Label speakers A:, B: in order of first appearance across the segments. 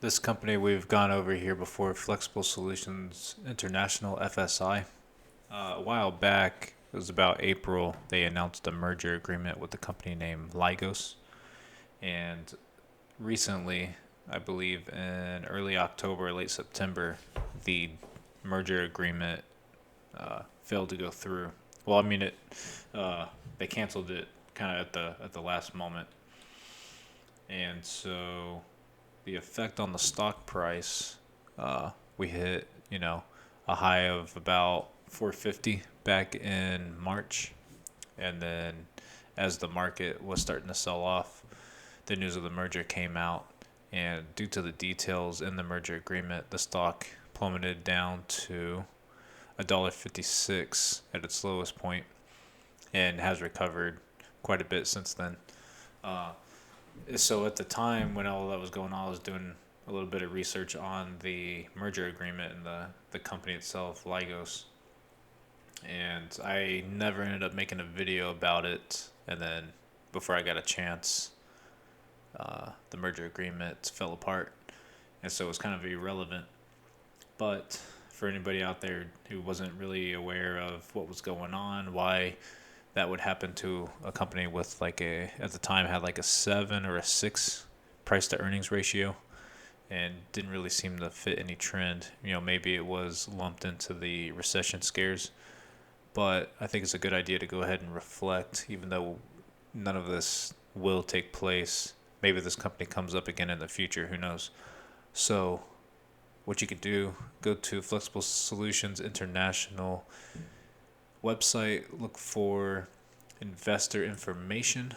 A: This company we've gone over here before, Flexible Solutions International (FSI). A while back, it was about April, they announced a merger agreement with a company named Lygos. And recently, I believe in early October, late September, the merger agreement failed to go through. Well, I mean they canceled it kind of at the last moment, and so the effect on the stock price, we hit a high of about 450 back in March, and then as the market was starting to sell off, the news of the merger came out, and due to the details in the merger agreement, the stock plummeted down to $1.56 at its lowest point, and has recovered quite a bit since then. Uh, so at the time when all that was going on, I was doing a little bit of research on the merger agreement and the company itself, Lygos, and I never ended up making a video about it. And then before I got a chance, the merger agreement fell apart, and so it was kind of irrelevant. But for anybody out there who wasn't really aware of what was going on, why that would happen to a company with like at the time had like a 7 or a 6 price to earnings ratio, and didn't really seem to fit any trend. Maybe it was lumped into the recession scares, but I think it's a good idea to go ahead and reflect, even though none of this will take place. Maybe this company comes up again in the future, who knows? So what you could do, go to Flexible Solutions International website, look for investor information,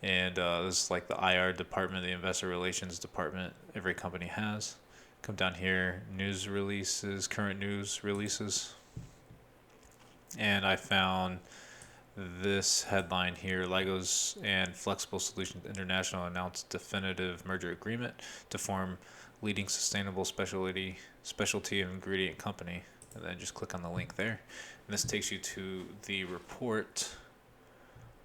A: and this is like the IR department, the investor relations department every company has. Come down here, news releases, current news releases, and I found this headline here: Lygos and Flexible Solutions International announced definitive merger agreement to form leading sustainable specialty ingredient company. And then just click on the link there, and this takes you to the report.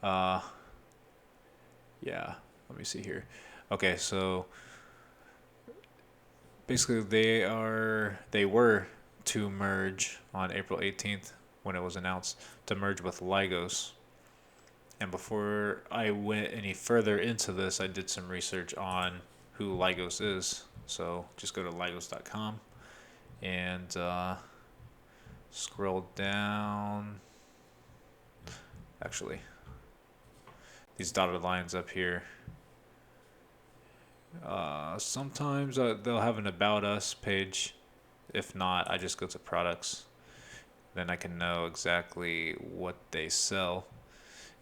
A: Uh, yeah, let me see here. Okay, so basically they were to merge on April 18th when it was announced to merge with Lygos. And before I went any further into this, I did some research on who Lygos is. So just go to lygos.com and scroll down. Actually, these dotted lines up here. Sometimes they'll have an About Us page. If not, I just go to products. Then I can know exactly what they sell.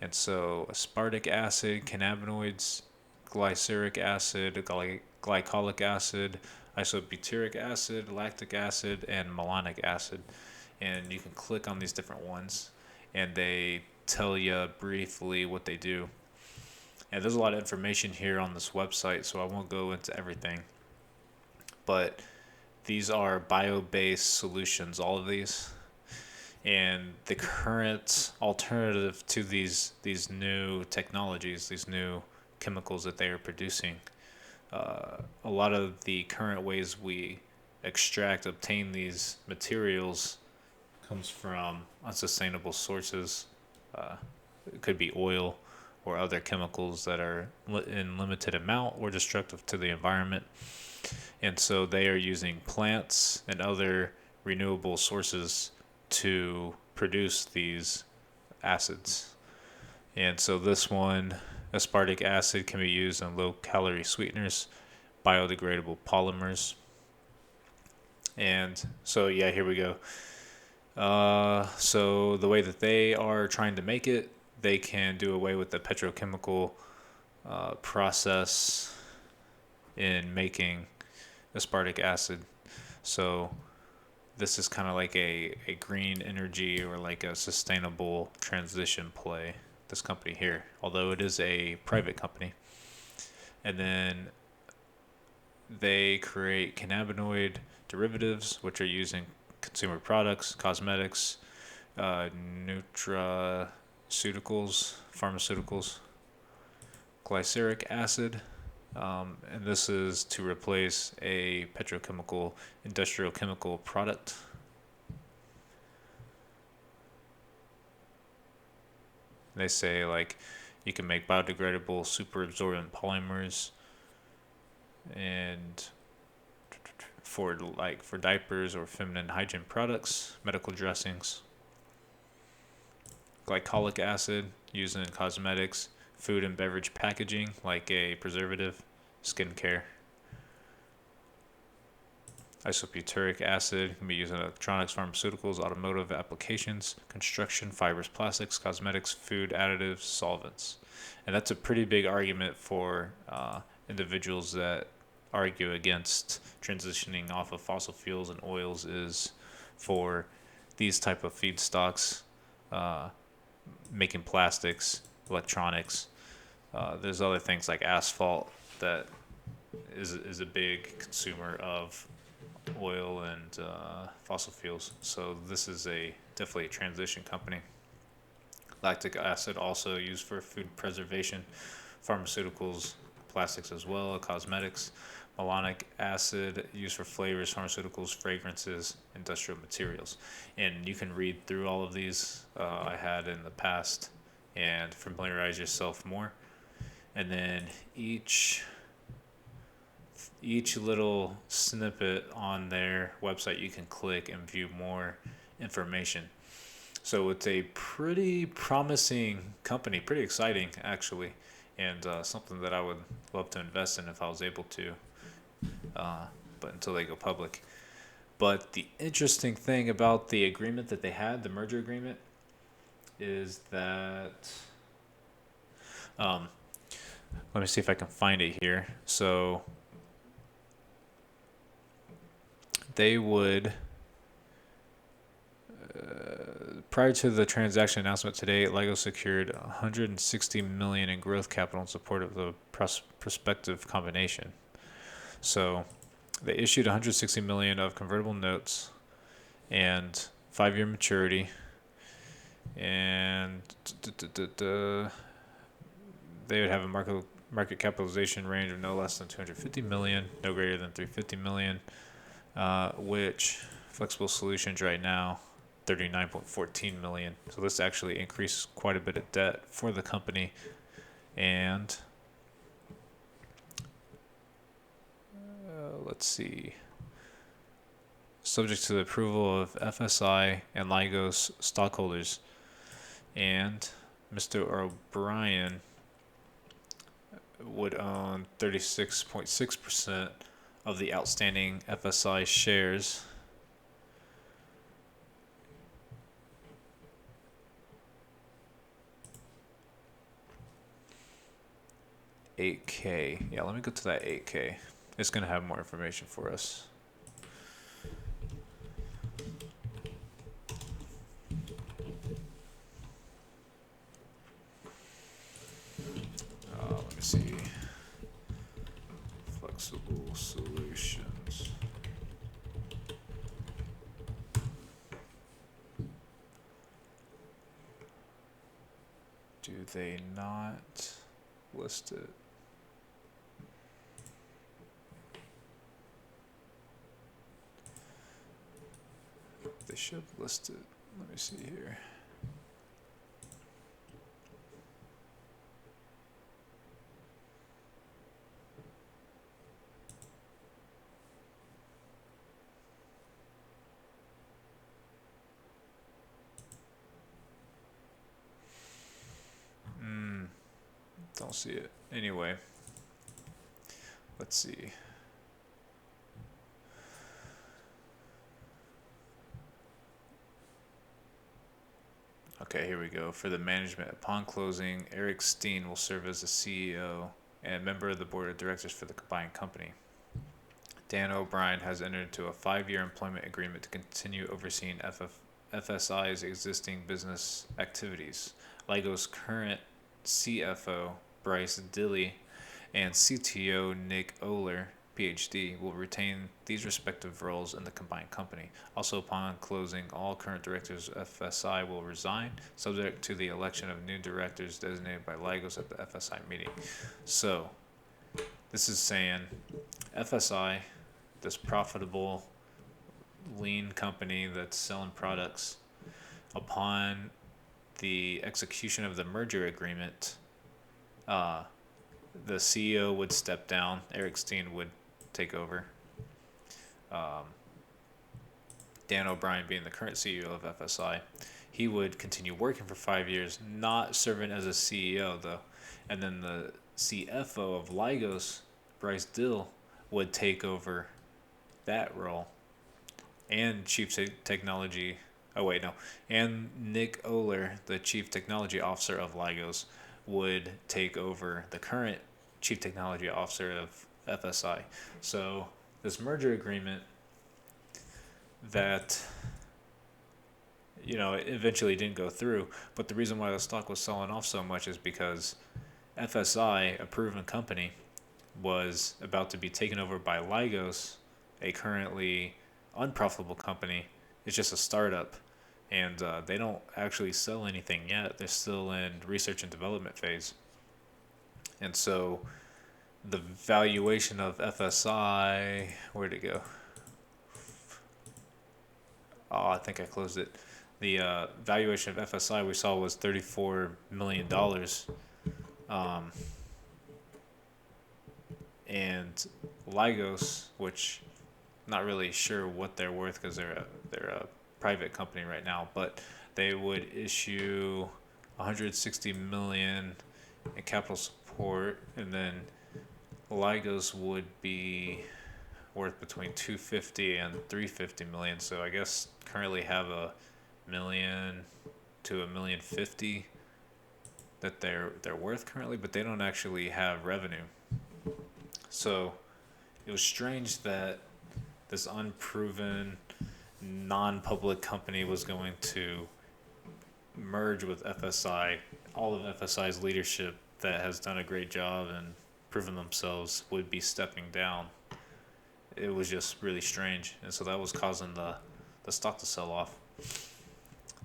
A: And so aspartic acid, cannabinoids, glyceric acid, glycolic acid, isobutyric acid, lactic acid, and malonic acid. And you can click on these different ones, and they tell you briefly what they do. And there's a lot of information here on this website, so I won't go into everything. But these are bio-based solutions, all of these. And the current alternative to these new technologies, these new chemicals that they are producing, a lot of the current ways we obtain these materials comes from unsustainable sources. It could be oil or other chemicals that are in limited amount or destructive to the environment. And so they are using plants and other renewable sources to produce these acids. And so this one, aspartic acid, can be used in low calorie sweeteners, biodegradable polymers. And so, yeah, here we go. So the way that they are trying to make it, they can do away with the petrochemical process in making aspartic acid. So this is kind of like a green energy or like a sustainable transition play, this company here, although it is a private company. And then they create cannabinoid derivatives, which are used in consumer products, cosmetics, nutraceuticals, pharmaceuticals. Glyceric acid And this is to replace a petrochemical, industrial chemical product. They say like you can make biodegradable super absorbent polymers and for diapers or feminine hygiene products, medical dressings, glycolic acid used in cosmetics, food and beverage packaging like a preservative, skincare. Isobutyric acid can be used in electronics, pharmaceuticals, automotive applications, construction, fibers, plastics, cosmetics, food additives, solvents. And that's a pretty big argument for individuals that argue against transitioning off of fossil fuels and oils is for these type of feedstocks, uh, making plastics, electronics. There's other things like asphalt that is a big consumer of oil and fossil fuels. So this is definitely a transition company. Lactic acid also used for food preservation, pharmaceuticals, plastics as well, cosmetics. Malonic acid used for flavors, pharmaceuticals, fragrances, industrial materials. And you can read through all of these I had in the past and familiarize yourself more. And then each little snippet on their website you can click and view more information. So it's a pretty promising company, pretty exciting actually, and something that I would love to invest in if I was able to, but until they go public. But the interesting thing about the agreement that they had, the merger agreement, is that let me see if I can find it here. So they would, prior to the transaction announcement today, Lygos secured 160 million in growth capital in support of the prospective combination. So they issued 160 million of convertible notes and 5-year maturity, and they would have a market capitalization range of no less than 250 million, no greater than 350 million, which Flexible Solutions right now 39.14 million. So this actually increases quite a bit of debt for the company, and let's see. Subject to the approval of FSI and Lygos stockholders, and Mr. O'Brien would own 36.6% of the outstanding FSI shares. $8K. Yeah, let me go to that $8K. It's going to have more information for us. Let me see. Flexible Solutions. Do they not list it? They should list it. Let me see here. Don't see it. Anyway, let's see. Okay, here we go. For the management, upon closing, Eric Steen will serve as the CEO and member of the board of directors for the combined company. Dan O'Brien has entered into a 5-year employment agreement to continue overseeing FSI's existing business activities. Lygos' current CFO, Bryce Dilley, and CTO, Nick Oler, PhD, will retain these respective roles in the combined company. Also, upon closing, all current directors of FSI will resign, subject to the election of new directors designated by Lygos at the FSI meeting. So, this is saying FSI, this profitable, lean company that's selling products, upon the execution of the merger agreement, uh, the CEO would step down. Eric Steen would take over. Um, Dan O'Brien being the current CEO of FSI, he would continue working for 5 years, not serving as a CEO though. And then the CFO of Lygos, Bryce Dill, would take over that role. And technology. Oh wait, no. And Nick Oler, the chief technology officer of Lygos, would take over the current chief technology officer of FSI. So this merger agreement that eventually didn't go through, but the reason why the stock was selling off so much is because FSI, a proven company, was about to be taken over by Lygos, a currently unprofitable company. It's just a startup, and they don't actually sell anything yet. They're still in research and development phase. And so the valuation of FSI, where'd it go? Oh, I think I closed it. The valuation of FSI we saw was $34 million. And Lygos, which not really sure what they're worth because they're a private company right now, but they would issue 160 million in capital support, and then Lygos would be worth between 250 and 350 million. So I guess currently have a million to $1,050,000 that they're worth currently, but they don't actually have revenue. So it was strange that this unproven non-public company was going to merge with FSI. All of FSI's leadership that has done a great job and proven themselves would be stepping down. It was just really strange, and so that was causing the stock to sell off.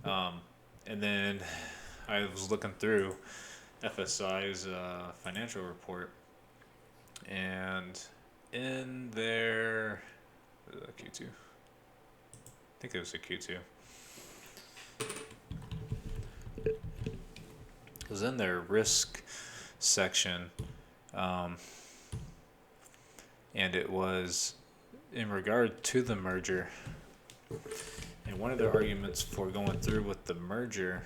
A: And then I was looking through FSI's financial report, and in their Q2, I think it was a Q2. It was in their risk section, and it was in regard to the merger. And one of the arguments for going through with the merger,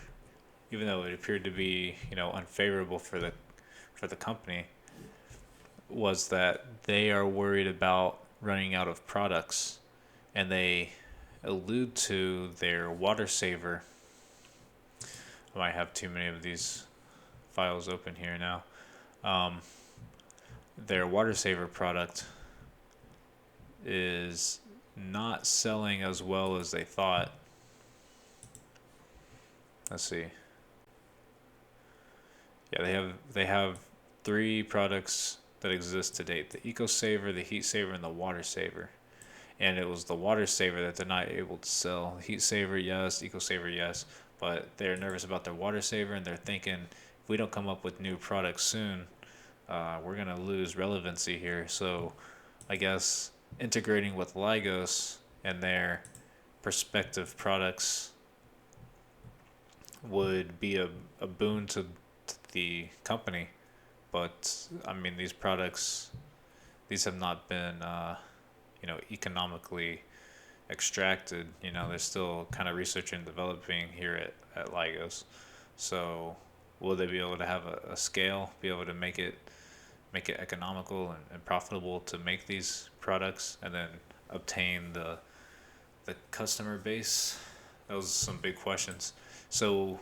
A: even though it appeared to be unfavorable for the company, was that they are worried about running out of products, and they allude to their water saver. I might have too many of these files open here now. Their water saver product is not selling as well as they thought. Let's see. Yeah, they have 3 products that exist to date: the Eco Saver, the Heat Saver, and the Water Saver. And it was the Water Saver that they're not able to sell. Heat Saver, yes. Eco Saver, yes. But they're nervous about their Water Saver, and they're thinking, if we don't come up with new products soon, we're going to lose relevancy here. So I guess integrating with Lygos and their prospective products would be a boon to the company. But I mean, these products, these have not been economically extracted. They're still kind of researching and developing here at Lygos. So will they be able to have a scale, be able to make it economical and profitable to make these products, and then obtain the customer base? Those are some big questions. So,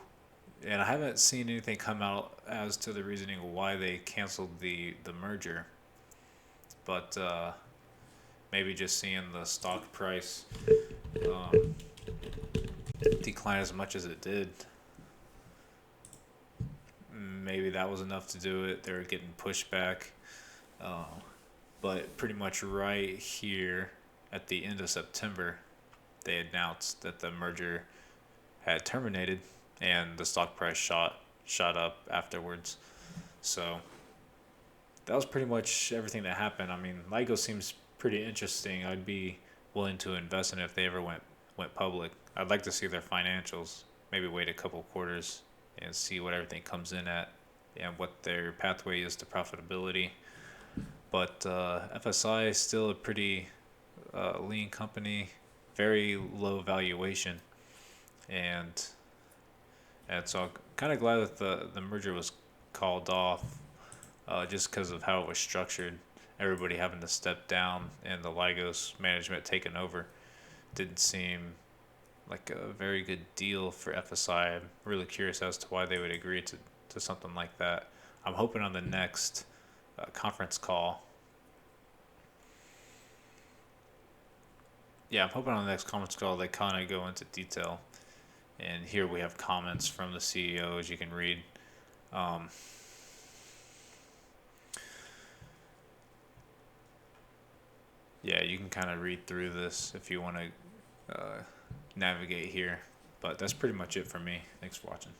A: and I haven't seen anything come out as to the reasoning why they canceled the merger, but maybe just seeing the stock price decline as much as it did, maybe that was enough to do it. They were getting pushed back, but pretty much right here at the end of September, they announced that the merger had terminated, and the stock price shot up afterwards. So that was pretty much everything that happened. I mean, Lygos seems pretty interesting. I'd be willing to invest in it if they ever went public. I'd like to see their financials. Maybe wait a couple quarters and see what everything comes in at and what their pathway is to profitability. But FSI is still a pretty lean company, very low valuation, and so I'm kind of glad that the merger was called off, just because of how it was structured. Everybody having to step down and the Lygos management taking over didn't seem like a very good deal for FSI. I'm really curious as to why they would agree to something like that. I'm hoping on the next conference call. Yeah, I'm hoping on the next conference call they kind of go into detail. And here we have comments from the CEO, as you can read. Um, yeah, you can kind of read through this if you want to navigate here. But that's pretty much it for me. Thanks for watching.